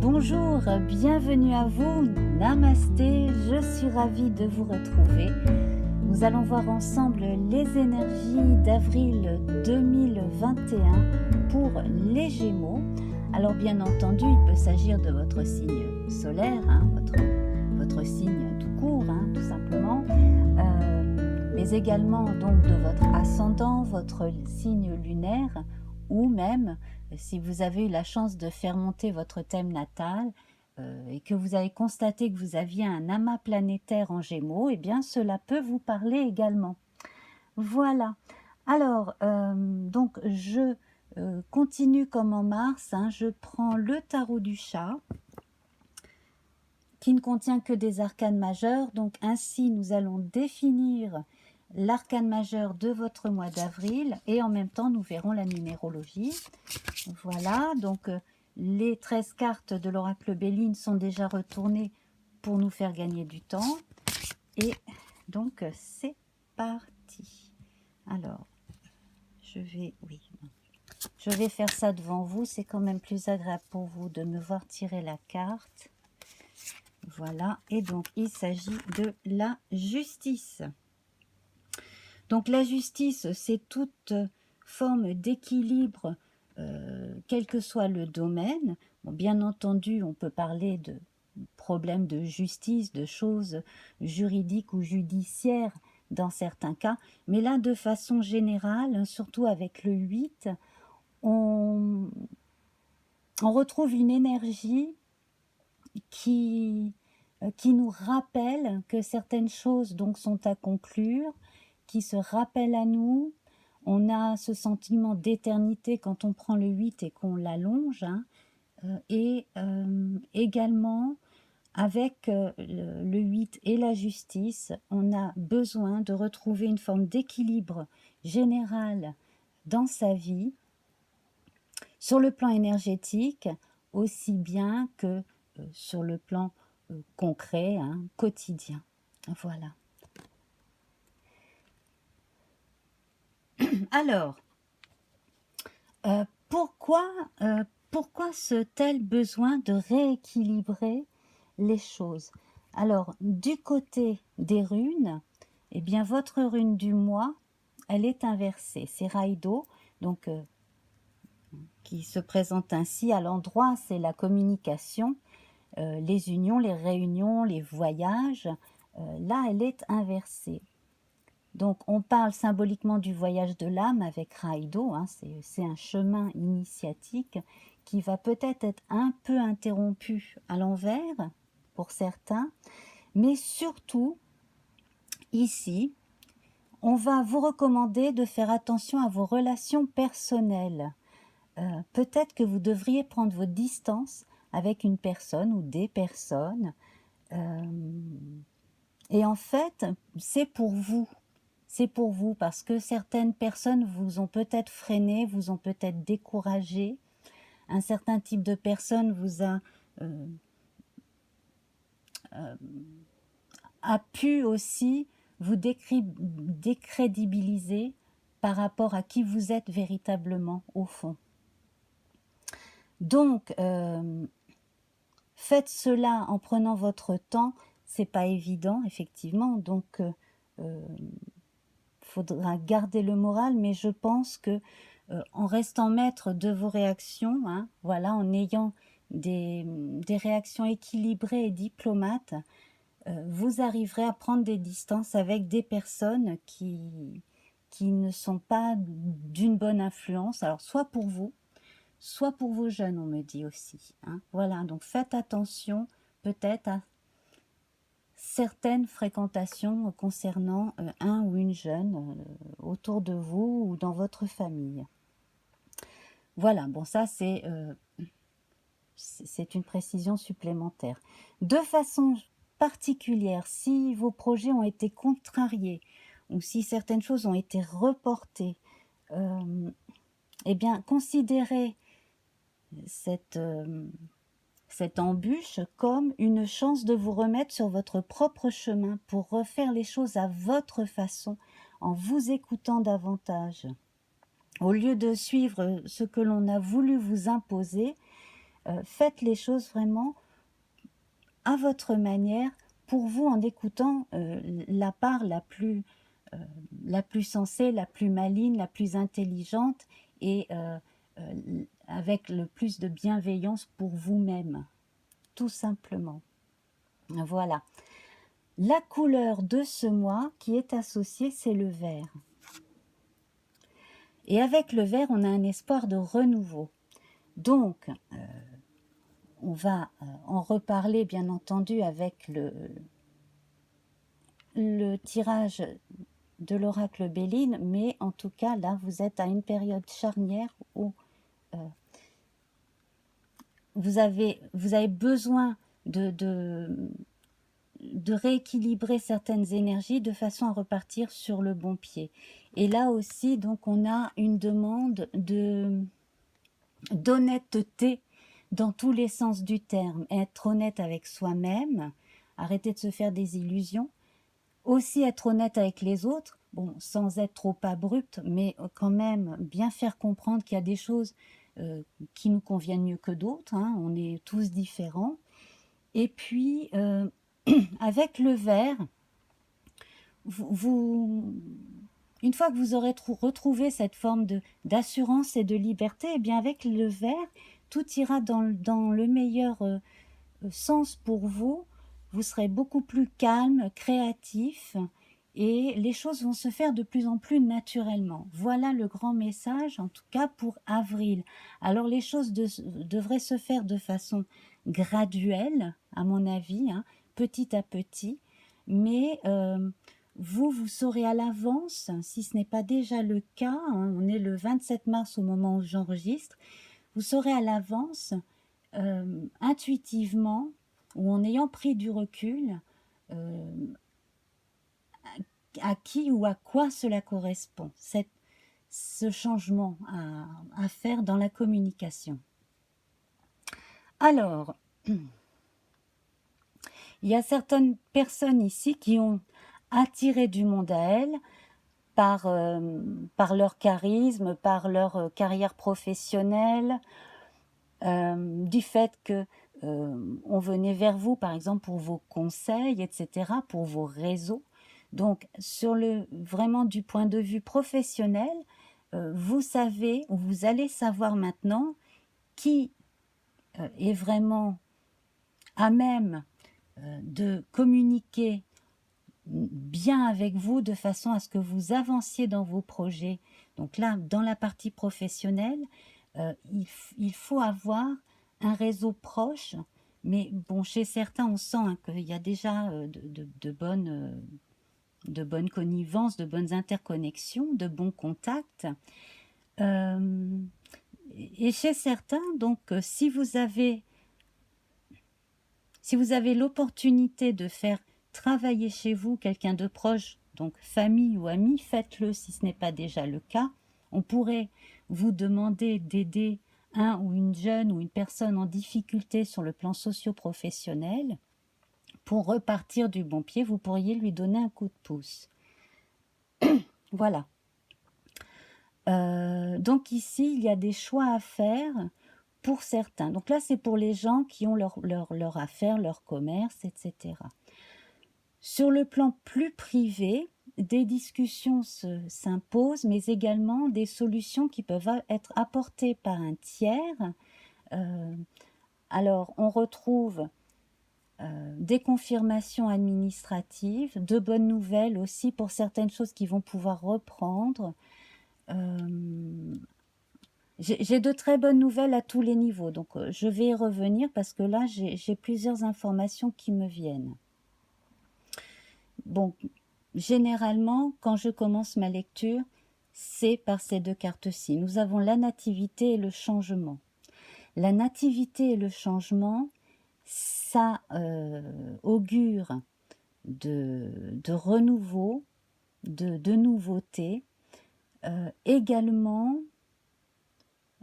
Bonjour, bienvenue à vous, Namasté, je suis ravie de vous retrouver. Nous allons voir ensemble les énergies d'avril 2021 pour les Gémeaux. Alors bien entendu, il peut s'agir de votre signe solaire, votre signe tout court, tout simplement, mais également donc de votre ascendant, votre signe lunaire, ou même si vous avez eu la chance de faire monter votre thème natal et que vous avez constaté que vous aviez un amas planétaire en Gémeaux, eh bien cela peut vous parler également. Voilà. Alors, donc je continue comme en mars, je prends le tarot du chat qui ne contient que des arcanes majeures. Donc ainsi, nous allons définir l'arcane majeur de votre mois d'avril et en même temps, nous verrons la numérologie. Voilà, donc les 13 cartes de l'oracle Béline sont déjà retournées pour nous faire gagner du temps. Et donc, c'est parti. Alors, je vais faire ça devant vous. C'est quand même plus agréable pour vous de me voir tirer la carte. Voilà, et donc il s'agit de la justice. Donc la justice, c'est toute forme d'équilibre, quel que soit le domaine. Bon, bien entendu, on peut parler de problèmes de justice, de choses juridiques ou judiciaires dans certains cas, mais là, de façon générale, surtout avec le 8, on retrouve une énergie qui nous rappelle que certaines choses donc sont à conclure, qui se rappellent à nous. On a ce sentiment d'éternité quand on prend le 8 et qu'on l'allonge, et également avec le 8 et la justice, on a besoin de retrouver une forme d'équilibre général dans sa vie, sur le plan énergétique, aussi bien que sur le plan concret, quotidien. Voilà. Alors, pourquoi ce-t-il besoin de rééquilibrer les choses? Alors, du côté des runes, eh bien, votre rune du mois, elle est inversée. C'est Raido, donc qui se présente ainsi à l'endroit, c'est la communication, les unions, les réunions, les voyages. Là, elle est inversée. Donc, on parle symboliquement du voyage de l'âme avec Raido, c'est un chemin initiatique qui va peut-être être un peu interrompu à l'envers pour certains, mais surtout, ici, on va vous recommander de faire attention à vos relations personnelles. Peut-être que vous devriez prendre vos distances avec une personne ou des personnes. Et en fait, c'est pour vous. C'est pour vous parce que certaines personnes vous ont peut-être freiné, vous ont peut-être découragé. Un certain type de personne vous a pu aussi vous décrédibiliser par rapport à qui vous êtes véritablement au fond. Donc, faites cela en prenant votre temps. C'est pas évident, effectivement. Donc, faudra garder le moral, mais je pense que en restant maître de vos réactions, voilà, en ayant des réactions équilibrées et diplomates, vous arriverez à prendre des distances avec des personnes qui ne sont pas d'une bonne influence. Alors, soit pour vous, soit pour vos jeunes, on me dit aussi. Voilà, donc faites attention peut-être à certaines fréquentations concernant un ou une jeune autour de vous ou dans votre famille. Voilà, bon ça c'est une précision supplémentaire. De façon particulière, si vos projets ont été contrariés ou si certaines choses ont été reportées, eh bien considérez cette embûche comme une chance de vous remettre sur votre propre chemin pour refaire les choses à votre façon, en vous écoutant davantage. Au lieu de suivre ce que l'on a voulu vous imposer, faites les choses vraiment à votre manière, pour vous, en écoutant la part la plus sensée, la plus maligne, la plus intelligente, et avec le plus de bienveillance pour vous-même, tout simplement. Voilà. La couleur de ce mois qui est associée, c'est le vert. Et avec le vert, on a un espoir de renouveau. Donc, on va en reparler, bien entendu, avec le tirage de l'oracle Béline, mais en tout cas, là, vous êtes à une période charnière où vous avez besoin de rééquilibrer certaines énergies de façon à repartir sur le bon pied. Et là aussi, donc, on a une demande d'honnêteté dans tous les sens du terme. Être honnête avec soi-même, arrêter de se faire des illusions, aussi être honnête avec les autres, bon, sans être trop abrupt, mais quand même bien faire comprendre qu'il y a des choses qui nous conviennent mieux que d'autres, hein, on est tous différents. Et puis, avec le vert, une fois que vous aurez retrouvé cette forme d'assurance et de liberté, et bien avec le vert, tout ira dans le meilleur sens pour vous. Vous serez beaucoup plus calme, créatif, et les choses vont se faire de plus en plus naturellement. Voilà le grand message, en tout cas pour avril. Alors les choses devraient se faire de façon graduelle, à mon avis, hein, petit à petit, mais vous saurez à l'avance, si ce n'est pas déjà le cas, hein, on est le 27 mars au moment où j'enregistre, vous saurez à l'avance, intuitivement, ou en ayant pris du recul, à qui ou à quoi cela correspond, ce changement à faire dans la communication. Alors, il y a certaines personnes ici qui ont attiré du monde à elles par leur charisme, par leur carrière professionnelle, du fait que on venait vers vous, par exemple, pour vos conseils, etc., pour vos réseaux. Donc, vraiment du point de vue professionnel, vous savez, ou vous allez savoir maintenant qui est vraiment à même de communiquer bien avec vous de façon à ce que vous avanciez dans vos projets. Donc là, dans la partie professionnelle, il faut avoir un réseau proche, mais bon, chez certains, on sent hein, qu'il y a déjà de bonnes connivences, de bonnes interconnexions, de bons contacts. Et chez certains, donc, si vous avez l'opportunité de faire travailler chez vous quelqu'un de proche, donc famille ou ami, faites-le si ce n'est pas déjà le cas. On pourrait vous demander d'aider un ou une jeune ou une personne en difficulté sur le plan socio-professionnel. Pour repartir du bon pied, vous pourriez lui donner un coup de pouce. Voilà. Donc ici, il y a des choix à faire pour certains. Donc là, c'est pour les gens qui ont leur affaire, leur commerce, etc. Sur le plan plus privé, des discussions s'imposent, mais également des solutions qui peuvent être apportées par un tiers. Alors, on retrouve des confirmations administratives, de bonnes nouvelles aussi pour certaines choses qui vont pouvoir reprendre. J'ai de très bonnes nouvelles à tous les niveaux, donc je vais y revenir parce que là, j'ai plusieurs informations qui me viennent. Bon, généralement, quand je commence ma lecture, c'est par ces deux cartes-ci. Nous avons la nativité et le changement. La nativité et le changement, ça augure de renouveau, de nouveauté, également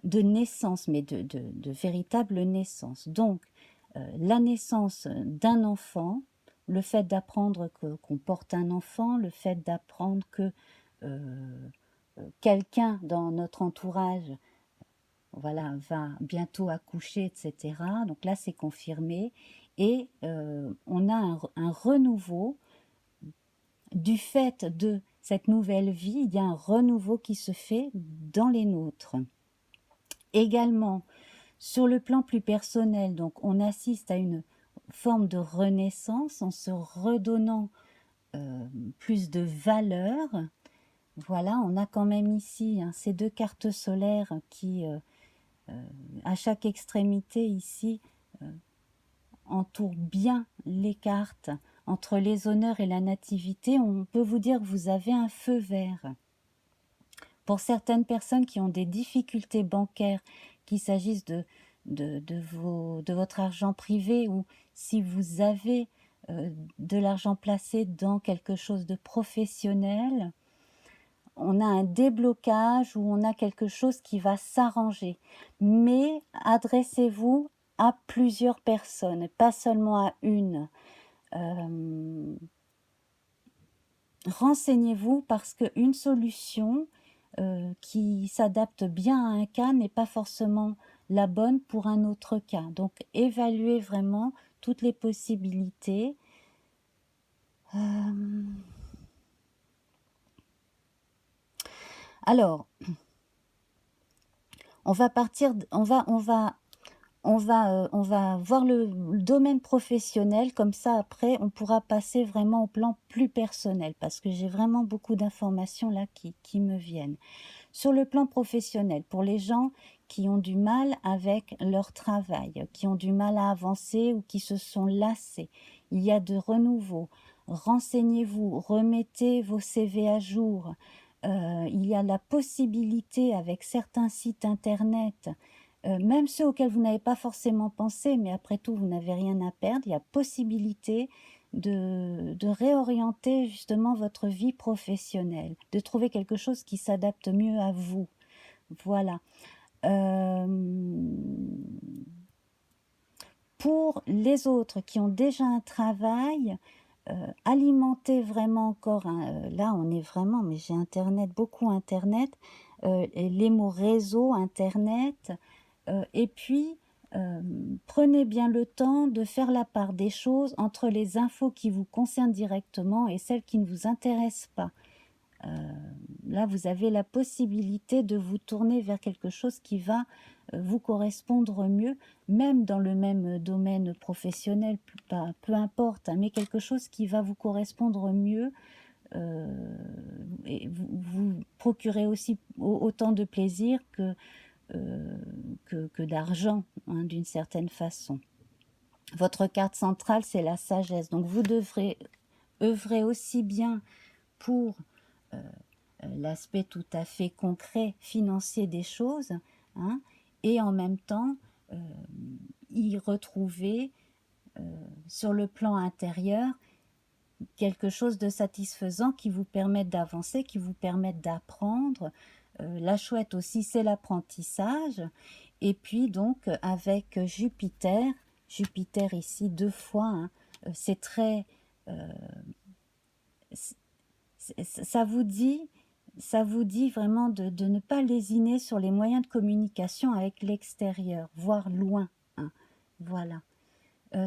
de naissance, mais de véritable naissance. Donc, la naissance d'un enfant, le fait d'apprendre qu'on porte un enfant, le fait d'apprendre que quelqu'un dans notre entourage voilà, va bientôt accoucher, etc. Donc là, c'est confirmé. Et on a un renouveau du fait de cette nouvelle vie. Il y a un renouveau qui se fait dans les nôtres. Également, sur le plan plus personnel, donc on assiste à une forme de renaissance en se redonnant plus de valeur. Voilà, on a quand même ici ces deux cartes solaires qui, à chaque extrémité ici, entourent bien les cartes. Entre les honneurs et la nativité, on peut vous dire que vous avez un feu vert. Pour certaines personnes qui ont des difficultés bancaires, qu'il s'agisse de votre argent privé ou si vous avez de l'argent placé dans quelque chose de professionnel, on a un déblocage ou on a quelque chose qui va s'arranger. Mais adressez-vous à plusieurs personnes, pas seulement à une. Renseignez-vous parce qu'une solution qui s'adapte bien à un cas n'est pas forcément la bonne pour un autre cas. Donc évaluez vraiment toutes les possibilités. Alors, on va partir, on va voir le domaine professionnel, comme ça après on pourra passer vraiment au plan plus personnel, parce que j'ai vraiment beaucoup d'informations là qui me viennent. Sur le plan professionnel, pour les gens qui ont du mal avec leur travail, qui ont du mal à avancer ou qui se sont lassés, il y a de renouveau. Renseignez-vous, remettez vos CV à jour. Il y a la possibilité avec certains sites internet, même ceux auxquels vous n'avez pas forcément pensé, mais après tout, vous n'avez rien à perdre, il y a possibilité de réorienter justement votre vie professionnelle, de trouver quelque chose qui s'adapte mieux à vous. Voilà. Pour les autres qui ont déjà un travail, alimenter vraiment encore, là on est vraiment, mais j'ai internet, beaucoup internet, les mots réseau, internet, et puis prenez bien le temps de faire la part des choses entre les infos qui vous concernent directement et celles qui ne vous intéressent pas. Là, vous avez la possibilité de vous tourner vers quelque chose qui va vous correspondre mieux, même dans le même domaine professionnel, peu importe, hein, mais quelque chose qui va vous correspondre mieux et vous procurez aussi autant de plaisir que d'argent, hein, d'une certaine façon. Votre carte centrale, c'est la sagesse. Donc, vous devrez œuvrer aussi bien pour l'aspect tout à fait concret, financier des choses, hein, et en même temps y retrouver sur le plan intérieur quelque chose de satisfaisant qui vous permette d'avancer, qui vous permette d'apprendre. La chouette aussi, c'est l'apprentissage. Et puis donc avec Jupiter ici 2 fois, hein, c'est très... ça vous dit vraiment de ne pas lésiner sur les moyens de communication avec l'extérieur, voire loin, hein, voilà.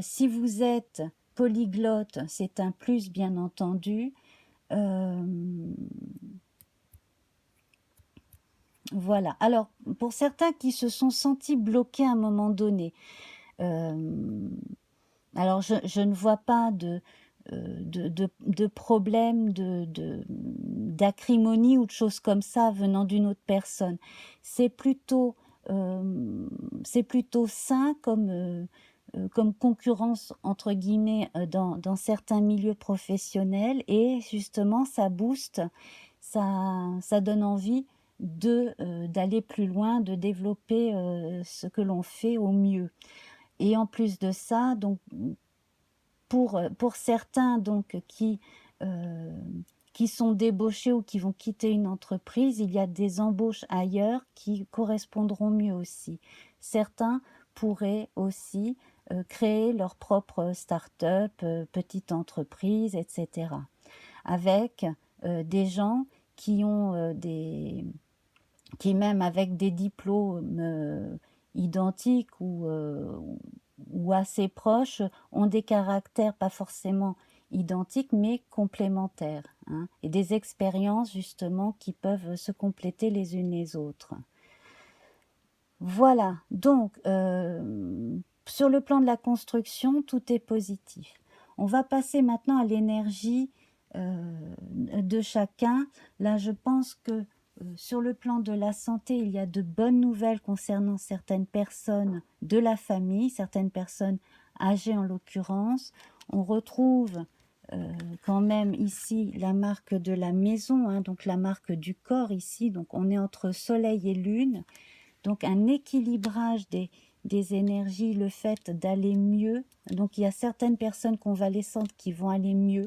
Si vous êtes polyglotte, c'est un plus, bien entendu. Voilà. Alors, pour certains qui se sont sentis bloqués à un moment donné, alors je ne vois pas de problème d'acrimonie ou de choses comme ça venant d'une autre personne. C'est plutôt sain comme concurrence entre guillemets dans certains milieux professionnels, et justement ça booste, ça donne envie d'aller plus loin, de développer ce que l'on fait au mieux. Et en plus de ça, donc pour certains donc qui sont débauchés ou qui vont quitter une entreprise, il y a des embauches ailleurs qui correspondront mieux aussi. Certains pourraient aussi créer leur propre start-up, petite entreprise, etc. Avec des gens qui ont qui même avec des diplômes identiques ou assez proches, ont des caractères pas forcément identiques, mais complémentaires, hein, et des expériences justement qui peuvent se compléter les unes les autres. Voilà, donc sur le plan de la construction, tout est positif. On va passer maintenant à l'énergie de chacun. Là, je pense que sur le plan de la santé, il y a de bonnes nouvelles concernant certaines personnes de la famille, certaines personnes âgées en l'occurrence. On retrouve quand même ici la marque de la maison, hein, donc la marque du corps ici. Donc on est entre soleil et lune. Donc un équilibrage des énergies, le fait d'aller mieux. Donc il y a certaines personnes convalescentes qui vont aller mieux.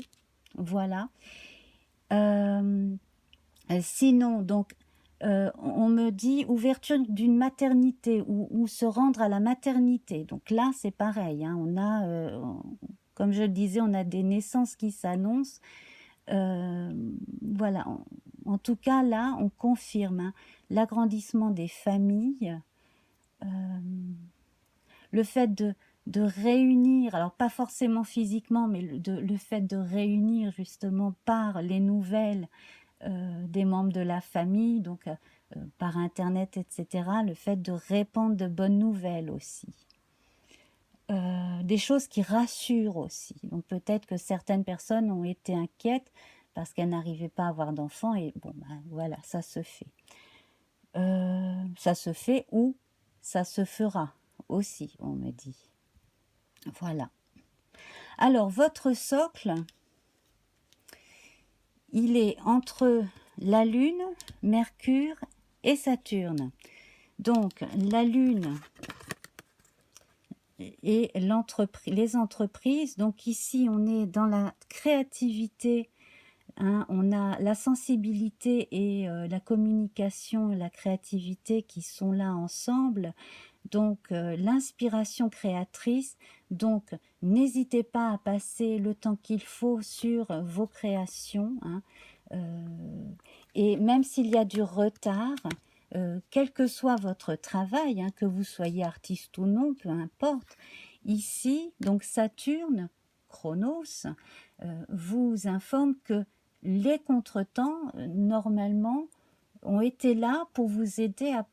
Voilà. Sinon, donc, on me dit ouverture d'une maternité ou se rendre à la maternité. Donc là, c'est pareil. Hein, on a, comme je le disais, on a des naissances qui s'annoncent. Voilà. En tout cas, là, on confirme hein, l'agrandissement des familles. Le fait de réunir, alors pas forcément physiquement, mais le fait de réunir justement par les nouvelles des membres de la famille, donc par Internet, etc., le fait de répandre de bonnes nouvelles aussi. Des choses qui rassurent aussi. Donc peut-être que certaines personnes ont été inquiètes parce qu'elles n'arrivaient pas à avoir d'enfants et bon, ben, voilà, ça se fait. Ça se fait ou ça se fera aussi, on me dit. Voilà. Alors, votre socle, il est entre la Lune, Mercure et Saturne. Donc, la Lune et les entreprises. Donc, ici, on est dans la créativité. Hein, on a la sensibilité et la communication, la créativité qui sont là ensemble. Donc, l'inspiration créatrice. Donc, n'hésitez pas à passer le temps qu'il faut sur vos créations. Hein, et même s'il y a du retard, quel que soit votre travail, hein, que vous soyez artiste ou non, peu importe, ici, donc Saturne, Chronos, vous informe que les contretemps, normalement, ont été là pour vous aider à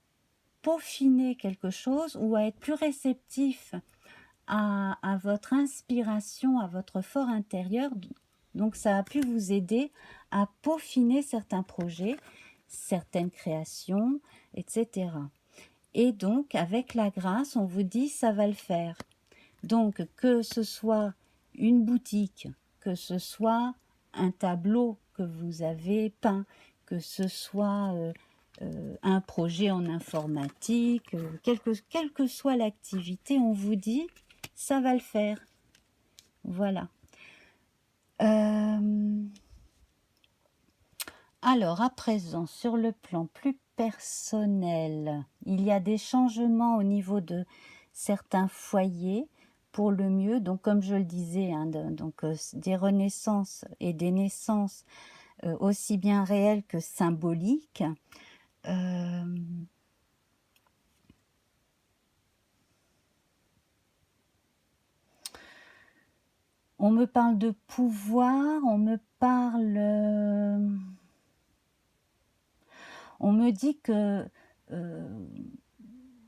peaufiner quelque chose ou à être plus réceptif à votre inspiration, à votre fort intérieur. Donc ça a pu vous aider à peaufiner certains projets, certaines créations, etc. Et donc avec la grâce, on vous dit ça va le faire. Donc que ce soit une boutique, que ce soit un tableau que vous avez peint, que ce soit un projet en informatique, quelle que soit l'activité, on vous dit ça va le faire. Voilà. Alors, à présent, sur le plan plus personnel, il y a des changements au niveau de certains foyers pour le mieux. Donc, comme je le disais, hein, des renaissances et des naissances aussi bien réelles que symboliques. On me parle de pouvoir, on me dit que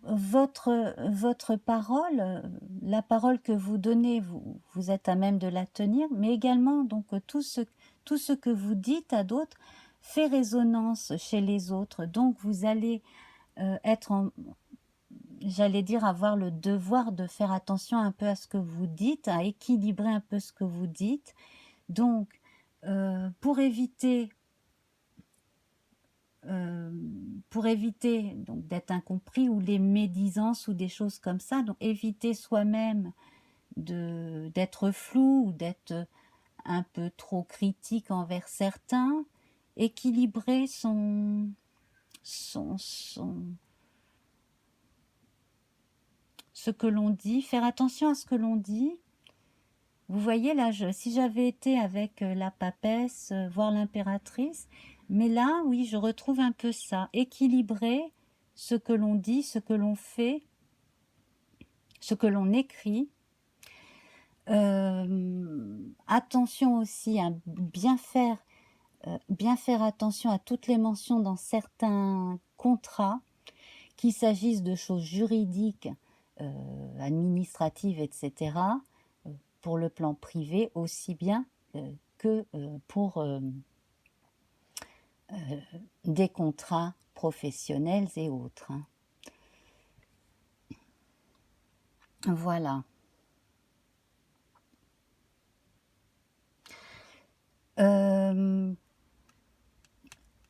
votre parole, la parole que vous donnez, vous êtes à même de la tenir, mais également donc tout ce que vous dites à d'autres fait résonance chez les autres. Donc vous allez j'allais dire avoir le devoir de faire attention un peu à ce que vous dites, à équilibrer un peu ce que vous dites. Donc pour éviter donc d'être incompris ou les médisances ou des choses comme ça, donc éviter soi-même d'être flou ou d'être un peu trop critique envers certains, équilibrer ce que l'on dit, faire attention à ce que l'on dit. Vous voyez là, si j'avais été avec la papesse, voir l'impératrice, Mais là, oui, je retrouve un peu ça. Équilibrer ce que l'on dit, ce que l'on fait, ce que l'on écrit. Attention aussi à bien faire attention à toutes les mentions dans certains contrats, qu'il s'agisse de choses juridiques, administratives, etc., pour le plan privé aussi bien que pour des contrats professionnels et autres. Hein. Voilà.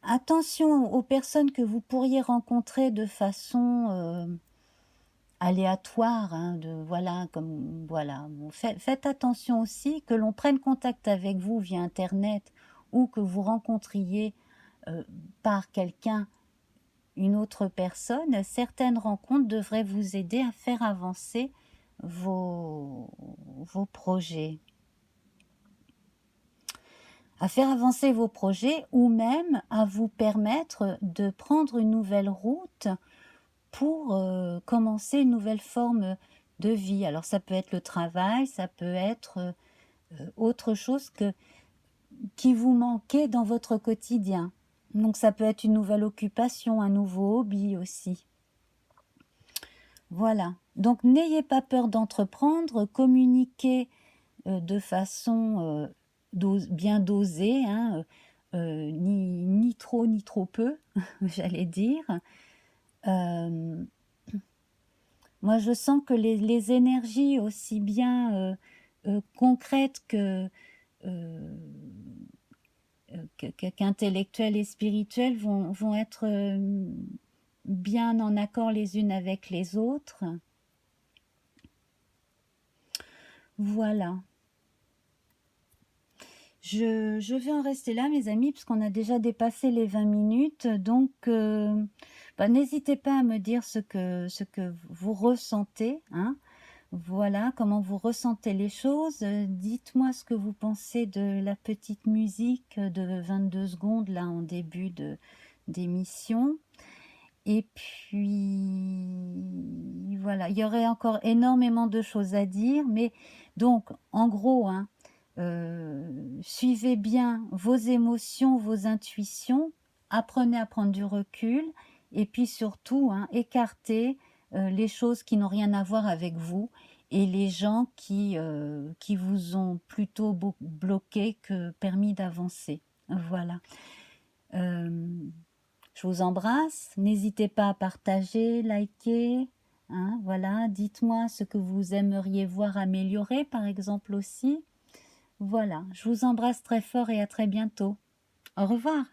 Attention aux personnes que vous pourriez rencontrer de façon aléatoire, hein, voilà, comme voilà. Bon, faites attention aussi que l'on prenne contact avec vous via Internet ou que vous rencontriez par quelqu'un, une autre personne. Certaines rencontres devraient vous aider à faire avancer vos projets. À faire avancer vos projets ou même à vous permettre de prendre une nouvelle route pour commencer une nouvelle forme de vie. Alors ça peut être le travail, ça peut être autre chose qui vous manquait dans votre quotidien. Donc ça peut être une nouvelle occupation, un nouveau hobby aussi. Voilà. Donc n'ayez pas peur d'entreprendre, communiquez de façon bien dosée, hein, ni trop ni trop peu, j'allais dire. Moi, je sens que les énergies aussi bien concrètes qu'intellectuelles et spirituelles vont être bien en accord les unes avec les autres. Voilà. Je vais en rester là, mes amis, puisqu'on a déjà dépassé les 20 minutes. Donc, n'hésitez pas à me dire ce que vous ressentez. Hein. Voilà, comment vous ressentez les choses. Dites-moi ce que vous pensez de la petite musique de 22 secondes, là, en début d'émission. Et puis, voilà, il y aurait encore énormément de choses à dire. Mais donc, en gros, hein, suivez bien vos émotions, vos intuitions, apprenez à prendre du recul et puis surtout, hein, écartez les choses qui n'ont rien à voir avec vous et les gens qui vous ont plutôt bloqué que permis d'avancer. Voilà. Je vous embrasse. N'hésitez pas à partager, liker. Hein, voilà. Dites-moi ce que vous aimeriez voir améliorer, par exemple aussi. Voilà, je vous embrasse très fort et à très bientôt. Au revoir.